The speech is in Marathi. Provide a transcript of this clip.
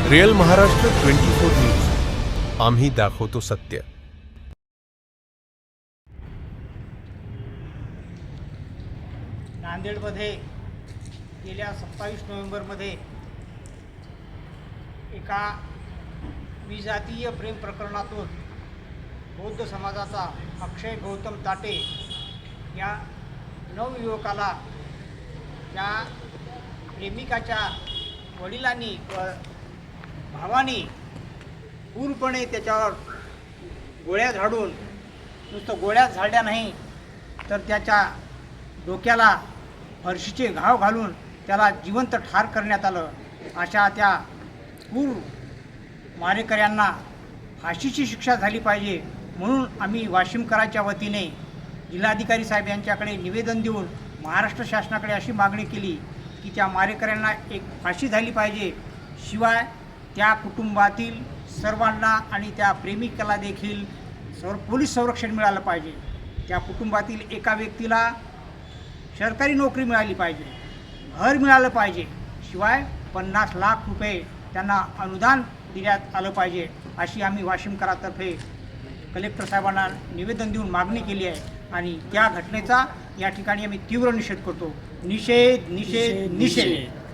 रिअल महाराष्ट्र 24 न्यूज, आम्ही दाखवतो सत्य. नांदेडमध्ये गेल्या 27 नोव्हेंबरमध्ये एका विजातीय प्रेम प्रकरणातून बौद्ध समाजाचा अक्षय गौतम ताटे या नवयुवकाला त्या प्रेमिकाच्या वडिलांनी व भावानी पूर्णपणे त्याच्यावर गोळ्या झाडून, नुसतं गोळ्या झाडल्या नाही तर त्याच्या डोक्याला फरशीचे घाव घालून त्याला जिवंत ठार करण्यात आलं. अशा त्या क्रूर मारेकऱ्यांना फाशीची शिक्षा झाली पाहिजे म्हणून आम्ही वाशिमकरांच्या वतीने जिल्हाधिकारी साहेब यांच्याकडे निवेदन देऊन महाराष्ट्र शासनाकडे अशी मागणी केली की त्या मारेकऱ्यांना एक फाशी झाली पाहिजे. शिवाय त्या कुटुंबातील सर्वांना आणि त्या प्रेमिकाला देखील पोलीस संरक्षण मिळालं पाहिजे. त्या कुटुंबातील एका व्यक्तीला सरकारी नोकरी मिळाली पाहिजे, घर मिळालं पाहिजे. शिवाय 50 लाख रुपये त्यांना अनुदान देण्यात आलं पाहिजे अशी आम्ही वाशिमकरातर्फे कलेक्टर साहेबांना निवेदन देऊन मागणी केली आहे. आणि त्या घटनेचा या ठिकाणी आम्ही तीव्र निषेध करतो. निषेध निषेध निषेध.